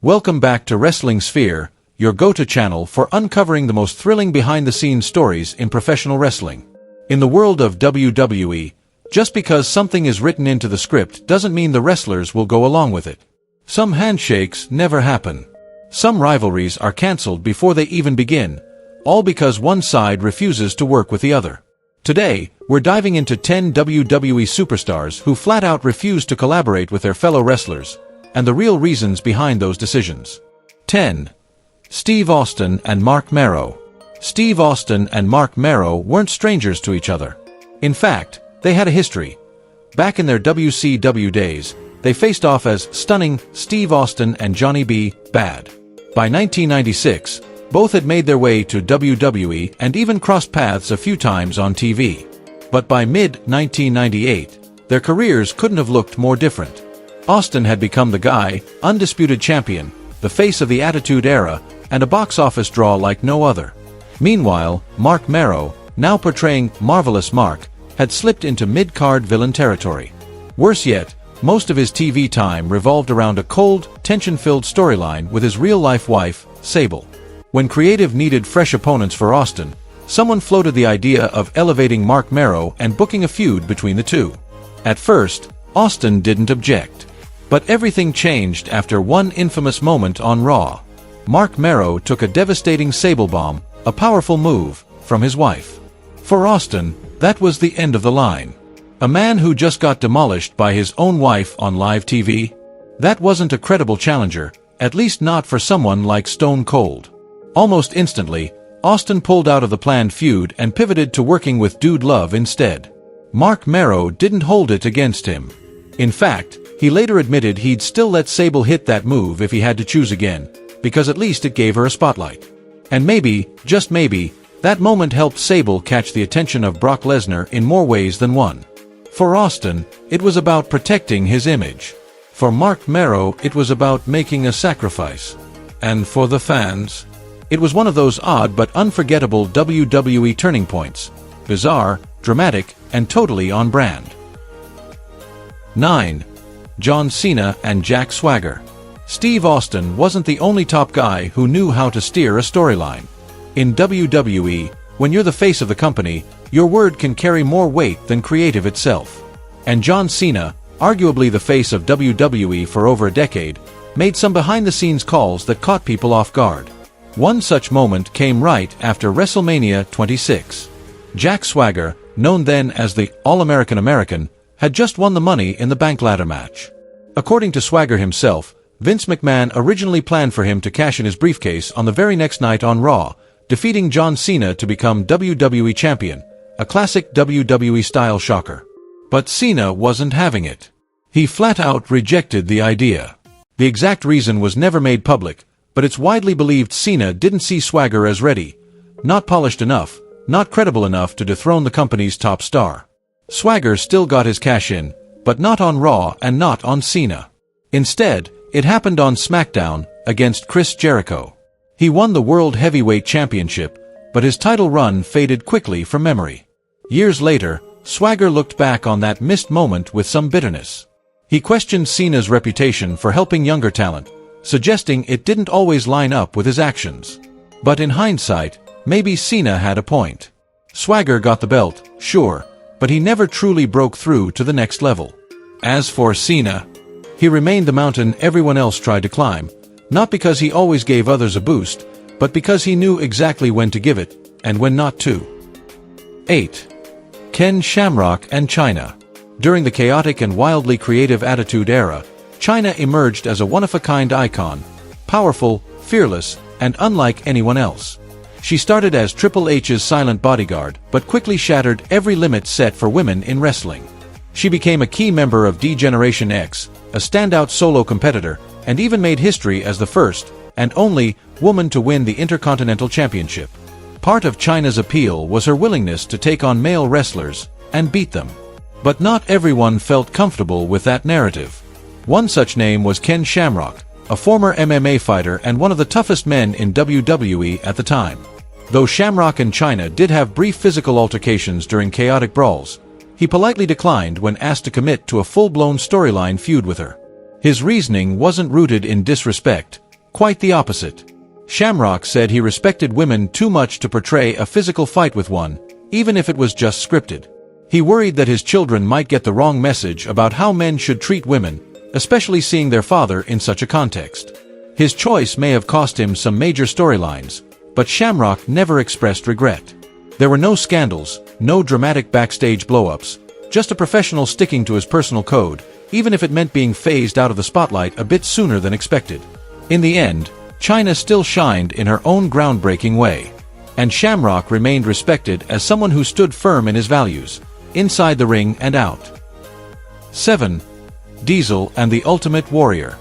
Welcome back to Wrestling Sphere, your go-to channel for uncovering the most thrilling behind-the-scenes stories in professional wrestling. In the world of WWE, just because something is written into the script doesn't mean the wrestlers will go along with it. Some handshakes never happen. Some rivalries are cancelled before they even begin, all because one side refuses to work with the other. Today, we're diving into 10 WWE superstars who flat-out refuse to collaborate with their fellow wrestlers, and the real reasons behind those decisions. 10. Steve Austin and Marc Mero. Steve Austin and Marc Mero weren't strangers to each other. In fact, they had a history. Back in their WCW days, they faced off as Stunning Steve Austin and Johnny B. Bad. By 1996, both had made their way to WWE and even crossed paths a few times on TV. But by mid-1998, their careers couldn't have looked more different. Austin had become the guy, undisputed champion, the face of the Attitude Era, and a box office draw like no other. Meanwhile, Marc Mero, now portraying Marvelous Mark, had slipped into mid-card villain territory. Worse yet, most of his TV time revolved around a cold, tension-filled storyline with his real-life wife, Sable. When creative needed fresh opponents for Austin, someone floated the idea of elevating Marc Mero and booking a feud between the two. At first, Austin didn't object. But everything changed after one infamous moment on Raw. Marc Mero took a devastating Sable bomb, a powerful move, from his wife. For Austin, that was the end of the line. A man who just got demolished by his own wife on live TV? That wasn't a credible challenger, at least not for someone like Stone Cold. Almost instantly, Austin pulled out of the planned feud and pivoted to working with Dude Love instead. Marc Mero didn't hold it against him. In fact, he later admitted he'd still let Sable hit that move if he had to choose again, because at least it gave her a spotlight. And maybe, just maybe, that moment helped Sable catch the attention of Brock Lesnar in more ways than one. For Austin, it was about protecting his image. For Marc Mero, it was about making a sacrifice. And for the fans, it was one of those odd but unforgettable WWE turning points. Bizarre, dramatic, and totally on brand. 9. John Cena and Jack Swagger. Steve Austin wasn't the only top guy who knew how to steer a storyline. In WWE, when you're the face of the company, your word can carry more weight than creative itself. And John Cena, arguably the face of WWE for over a decade, made some behind-the-scenes calls that caught people off guard. One such moment came right after WrestleMania 26. Jack Swagger, known then as the All-American American, had just won the Money in the Bank ladder match. According to Swagger himself, Vince McMahon originally planned for him to cash in his briefcase on the very next night on Raw, defeating John Cena to become WWE Champion, a classic WWE-style shocker. But Cena wasn't having it. He flat-out rejected the idea. The exact reason was never made public, but it's widely believed Cena didn't see Swagger as ready, not polished enough, not credible enough to dethrone the company's top star. Swagger still got his cash in, but not on Raw and not on Cena. Instead, it happened on SmackDown, against Chris Jericho. He won the World Heavyweight Championship, but his title run faded quickly from memory. Years later, Swagger looked back on that missed moment with some bitterness. He questioned Cena's reputation for helping younger talent, suggesting it didn't always line up with his actions. But in hindsight, maybe Cena had a point. Swagger got the belt, sure, but he never truly broke through to the next level. As for Cena, he remained the mountain everyone else tried to climb, not because he always gave others a boost, but because he knew exactly when to give it, and when not to. 8. Ken Shamrock and China. During the chaotic and wildly creative Attitude Era, China emerged as a one-of-a-kind icon, powerful, fearless, and unlike anyone else. She started as Triple H's silent bodyguard, but quickly shattered every limit set for women in wrestling. She became a key member of D-Generation X, a standout solo competitor, and even made history as the first, and only, woman to win the Intercontinental Championship. Part of China's appeal was her willingness to take on male wrestlers, and beat them. But not everyone felt comfortable with that narrative. One such name was Ken Shamrock, a former MMA fighter and one of the toughest men in WWE at the time. Though Shamrock and China did have brief physical altercations during chaotic brawls, he politely declined when asked to commit to a full-blown storyline feud with her. His reasoning wasn't rooted in disrespect, quite the opposite. Shamrock said he respected women too much to portray a physical fight with one, even if it was just scripted. He worried that his children might get the wrong message about how men should treat women, especially seeing their father in such a context. His choice may have cost him some major storylines, but Shamrock never expressed regret. There were no scandals, no dramatic backstage blow-ups, just a professional sticking to his personal code, even if it meant being phased out of the spotlight a bit sooner than expected. In the end, China still shined in her own groundbreaking way, and Shamrock remained respected as someone who stood firm in his values, inside the ring and out. 7. Diesel and the Ultimate Warrior.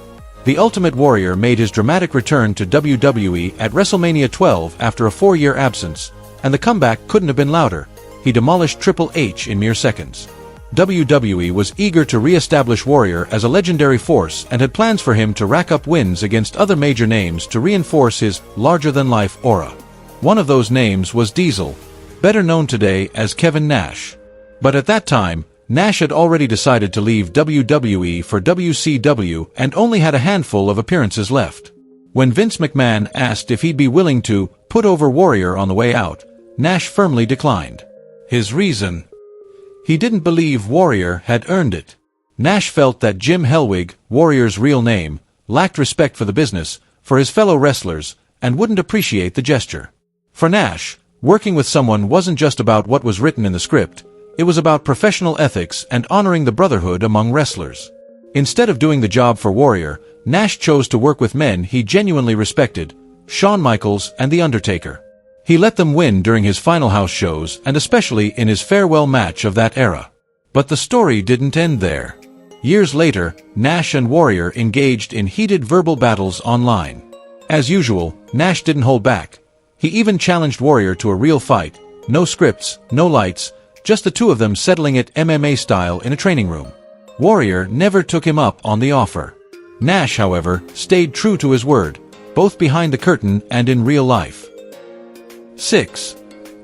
The Ultimate Warrior made his dramatic return to WWE at WrestleMania 12 after a 4-year absence, and the comeback couldn't have been louder. He demolished Triple H in mere seconds. WWE was eager to re-establish Warrior as a legendary force and had plans for him to rack up wins against other major names to reinforce his larger-than-life aura. One of those names was Diesel, better known today as Kevin Nash. But at that time, Nash had already decided to leave WWE for WCW and only had a handful of appearances left. When Vince McMahon asked if he'd be willing to put over Warrior on the way out, Nash firmly declined. His reason? He didn't believe Warrior had earned it. Nash felt that Jim Hellwig, Warrior's real name, lacked respect for the business, for his fellow wrestlers, and wouldn't appreciate the gesture. For Nash, working with someone wasn't just about what was written in the script, it was about professional ethics and honoring the brotherhood among wrestlers. Instead of doing the job for Warrior, Nash chose to work with men he genuinely respected, Shawn Michaels and The Undertaker. He let them win during his final house shows and especially in his farewell match of that era. But the story didn't end there. Years later, Nash and Warrior engaged in heated verbal battles online. As usual, Nash didn't hold back. He even challenged Warrior to a real fight, no scripts, no lights, just the two of them settling it MMA style in a training room. Warrior never took him up on the offer. Nash, however, stayed true to his word, both behind the curtain and in real life. 6.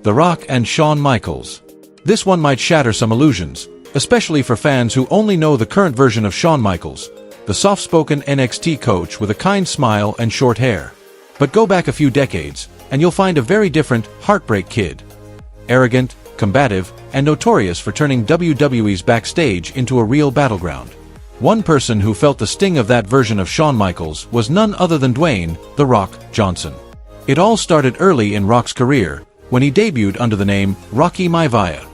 The Rock and Shawn Michaels. This one might shatter some illusions, especially for fans who only know the current version of Shawn Michaels, the soft-spoken NXT coach with a kind smile and short hair. But go back a few decades, and you'll find a very different Heartbreak Kid. Arrogant, combative, and notorious for turning WWE's Backstage into a real battleground. One person who felt the sting of that version of Shawn Michaels was none other than Dwayne "The Rock" Johnson. It all started early in Rock's career, when he debuted under the name Rocky Maivia.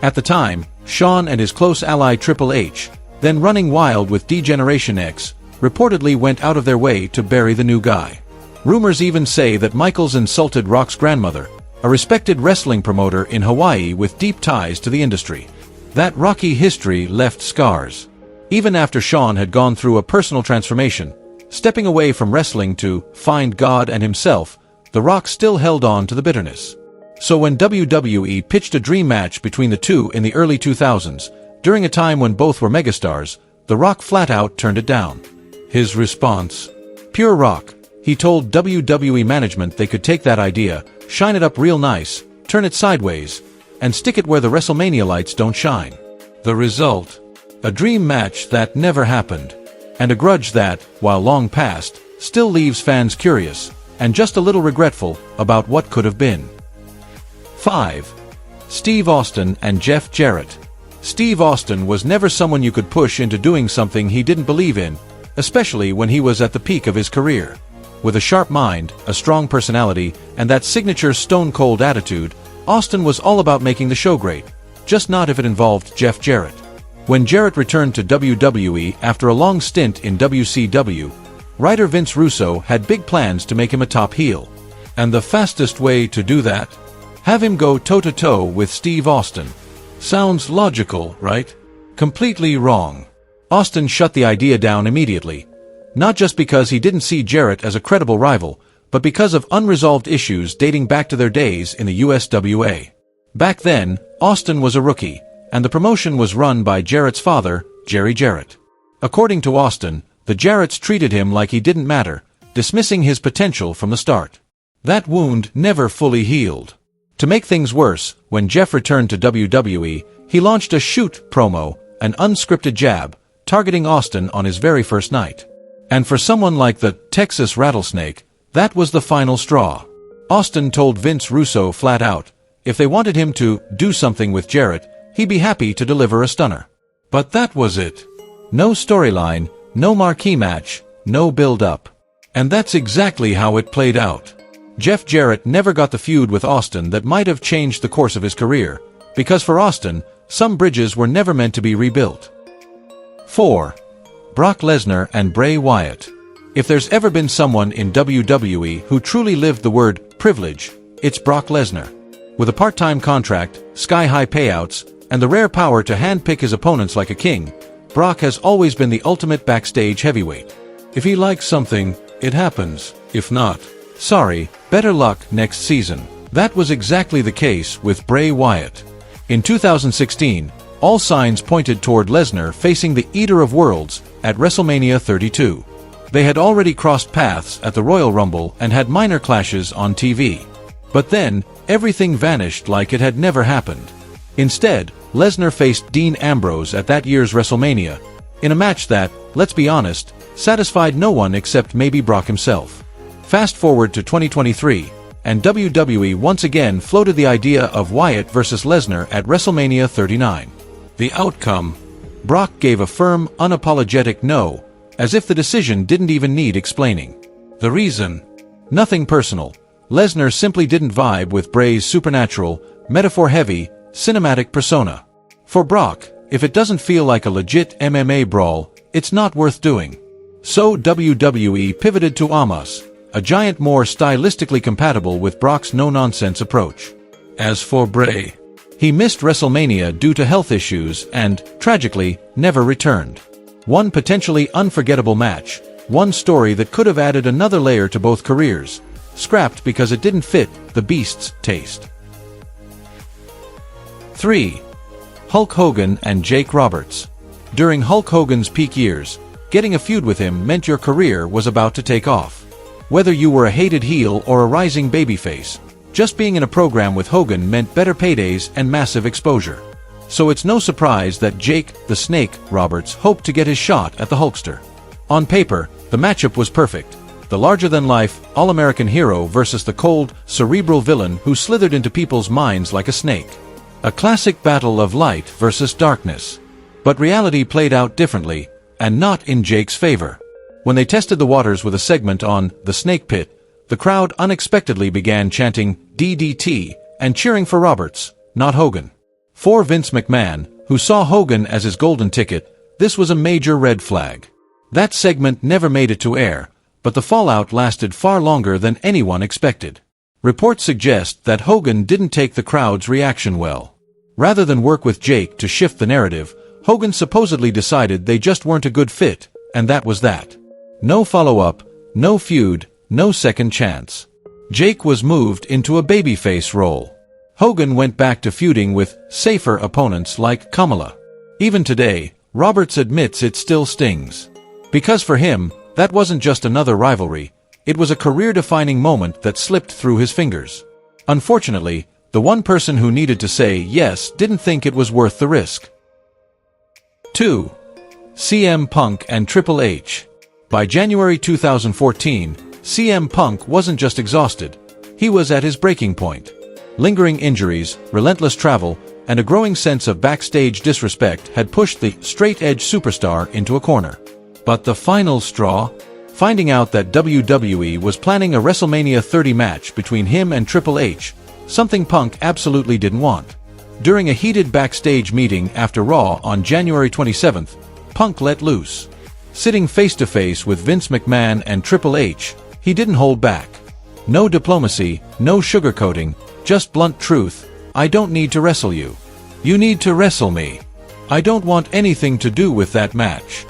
At the time, Shawn and his close ally Triple H, then running wild with D-Generation X, reportedly went out of their way to bury the new guy. Rumors even say that Michaels insulted Rock's grandmother, a respected wrestling promoter in Hawaii with deep ties to the industry. That Rocky history left scars. Even after Shawn had gone through a personal transformation, stepping away from wrestling to find God and himself, The Rock still held on to the bitterness. So when WWE pitched a dream match between the two in the early 2000s, during a time when both were megastars, The Rock flat out turned it down. His response? Pure rock. He told WWE management they could take that idea, shine it up real nice, turn it sideways, and stick it where the WrestleMania lights don't shine. The result? A dream match that never happened. And a grudge that, while long past, still leaves fans curious, and just a little regretful about what could have been. 5. Steve Austin and Jeff Jarrett. Steve Austin was never someone you could push into doing something he didn't believe in, especially when he was at the peak of his career. With a sharp mind, a strong personality, and that signature stone-cold attitude, Austin was all about making the show great, just not if it involved Jeff Jarrett. When Jarrett returned to WWE after a long stint in WCW, writer Vince Russo had big plans to make him a top heel. And the fastest way to do that? Have him go toe-to-toe with Steve Austin. Sounds logical, right? Completely wrong. Austin shut the idea down immediately. Not just because he didn't see Jarrett as a credible rival, but because of unresolved issues dating back to their days in the USWA. Back then, Austin was a rookie, and the promotion was run by Jarrett's father, Jerry Jarrett. According to Austin, the Jarretts treated him like he didn't matter, dismissing his potential from the start. That wound never fully healed. To make things worse, when Jeff returned to WWE, he launched a shoot promo, an unscripted jab, targeting Austin on his very first night. And for someone like the Texas Rattlesnake, that was the final straw. Austin told Vince Russo flat out, if they wanted him to do something with Jarrett, he'd be happy to deliver a stunner. But that was it. No storyline, no marquee match, no build-up. And that's exactly how it played out. Jeff Jarrett never got the feud with Austin that might have changed the course of his career, because for Austin, some bridges were never meant to be rebuilt. 4. Brock Lesnar and Bray Wyatt. If there's ever been someone in WWE who truly lived the word privilege, it's Brock Lesnar. With a part-time contract, sky-high payouts, and the rare power to handpick his opponents like a king, Brock has always been the ultimate backstage heavyweight. If he likes something, it happens. If not, sorry, better luck next season. That was exactly the case with Bray Wyatt. In 2016, all signs pointed toward Lesnar facing the Eater of Worlds at WrestleMania 32. They had already crossed paths at the Royal Rumble and had minor clashes on TV. But then, everything vanished like it had never happened. Instead, Lesnar faced Dean Ambrose at that year's WrestleMania, in a match that, let's be honest, satisfied no one except maybe Brock himself. Fast forward to 2023, and WWE once again floated the idea of Wyatt versus Lesnar at WrestleMania 39. The outcome? Brock gave a firm, unapologetic no, as if the decision didn't even need explaining. The reason? Nothing personal. Lesnar simply didn't vibe with Bray's supernatural, metaphor-heavy, cinematic persona. For Brock, if it doesn't feel like a legit MMA brawl, it's not worth doing. So WWE pivoted to Amos, a giant more stylistically compatible with Brock's no-nonsense approach. As for Bray, he missed WrestleMania due to health issues and, tragically, never returned. One potentially unforgettable match, one story that could have added another layer to both careers, scrapped because it didn't fit the Beast's taste. 3. Hulk Hogan and Jake Roberts. During Hulk Hogan's peak years, getting a feud with him meant your career was about to take off. Whether you were a hated heel or a rising babyface, just being in a program with Hogan meant better paydays and massive exposure. So it's no surprise that Jake, the Snake, Roberts hoped to get his shot at the Hulkster. On paper, the matchup was perfect. The larger-than-life, all-American hero versus the cold, cerebral villain who slithered into people's minds like a snake. A classic battle of light versus darkness. But reality played out differently, and not in Jake's favor. When they tested the waters with a segment on The Snake Pit, the crowd unexpectedly began chanting DDT and cheering for Roberts, not Hogan. For Vince McMahon, who saw Hogan as his golden ticket, this was a major red flag. That segment never made it to air, but the fallout lasted far longer than anyone expected. Reports suggest that Hogan didn't take the crowd's reaction well. Rather than work with Jake to shift the narrative, Hogan supposedly decided they just weren't a good fit, and that was that. No follow-up, no feud, no second chance. Jake was moved into a babyface role. Hogan went back to feuding with safer opponents like Kamala. Even today, Roberts admits it still stings. Because for him, that wasn't just another rivalry, it was a career-defining moment that slipped through his fingers. Unfortunately, the one person who needed to say yes didn't think it was worth the risk. 2. CM Punk and Triple H. By January 2014, CM Punk wasn't just exhausted, he was at his breaking point. Lingering injuries, relentless travel, and a growing sense of backstage disrespect had pushed the straight-edge superstar into a corner. But the final straw? Finding out that WWE was planning a WrestleMania 30 match between him and Triple H, something Punk absolutely didn't want. During a heated backstage meeting after Raw on January 27th, Punk let loose. Sitting face-to-face with Vince McMahon and Triple H, he didn't hold back. No diplomacy, no sugarcoating, just blunt truth. I don't need to wrestle you. You need to wrestle me. I don't want anything to do with that match.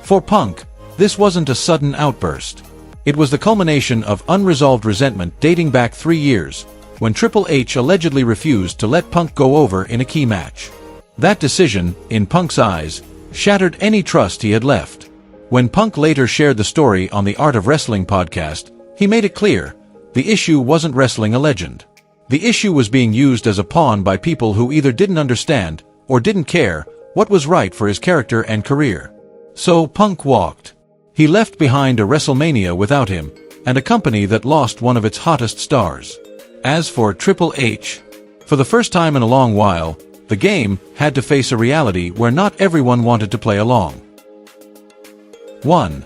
For Punk, this wasn't a sudden outburst. It was the culmination of unresolved resentment dating back 3 years, when Triple H allegedly refused to let Punk go over in a key match. That decision, in Punk's eyes, shattered any trust he had left. When Punk later shared the story on the Art of Wrestling podcast, he made it clear, the issue wasn't wrestling a legend. The issue was being used as a pawn by people who either didn't understand, or didn't care, what was right for his character and career. So Punk walked. He left behind a WrestleMania without him, and a company that lost one of its hottest stars. As for Triple H, for the first time in a long while, the game had to face a reality where not everyone wanted to play along. 1.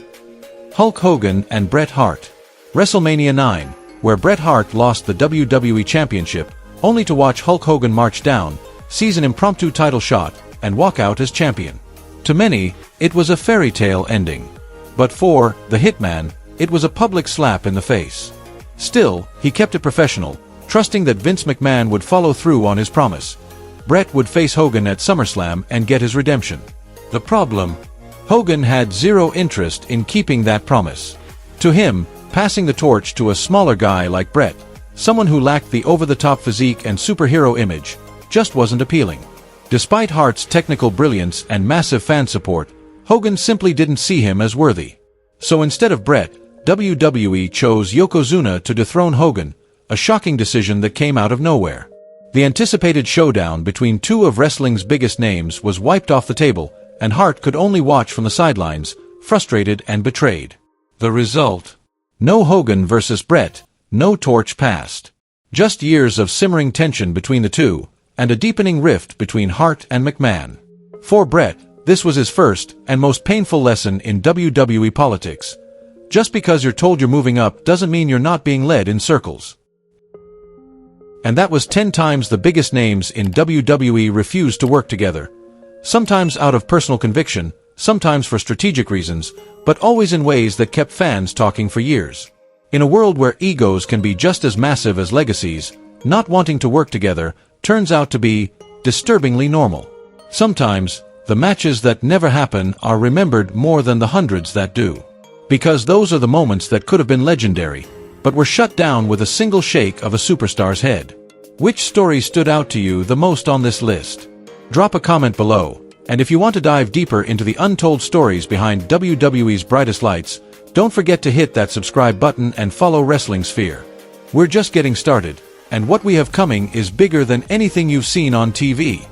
Hulk Hogan and Bret Hart. WrestleMania 9, where Bret Hart lost the WWE Championship, only to watch Hulk Hogan march down, seize an impromptu title shot, and walk out as champion. To many, it was a fairy tale ending. But for the Hitman, it was a public slap in the face. Still, he kept it professional, trusting that Vince McMahon would follow through on his promise. Bret would face Hogan at SummerSlam and get his redemption. The problem? Hogan had zero interest in keeping that promise. To him, passing the torch to a smaller guy like Bret, someone who lacked the over-the-top physique and superhero image, just wasn't appealing. Despite Hart's technical brilliance and massive fan support, Hogan simply didn't see him as worthy. So instead of Bret, WWE chose Yokozuna to dethrone Hogan, a shocking decision that came out of nowhere. The anticipated showdown between two of wrestling's biggest names was wiped off the table, and Hart could only watch from the sidelines, frustrated and betrayed. The result? No Hogan versus Bret, no torch passed. Just years of simmering tension between the two, and a deepening rift between Hart and McMahon. For Bret, this was his first and most painful lesson in WWE politics. Just because you're told you're moving up doesn't mean you're not being led in circles. And that was 10 times the biggest names in WWE refused to work together. Sometimes out of personal conviction, sometimes for strategic reasons, but always in ways that kept fans talking for years. In a world where egos can be just as massive as legacies, not wanting to work together turns out to be disturbingly normal. Sometimes, the matches that never happen are remembered more than the hundreds that do. Because those are the moments that could have been legendary, but were shut down with a single shake of a superstar's head. Which story stood out to you the most on this list? Drop a comment below, and if you want to dive deeper into the untold stories behind WWE's brightest lights, don't forget to hit that subscribe button and follow Wrestling Sphere. We're just getting started, and what we have coming is bigger than anything you've seen on TV.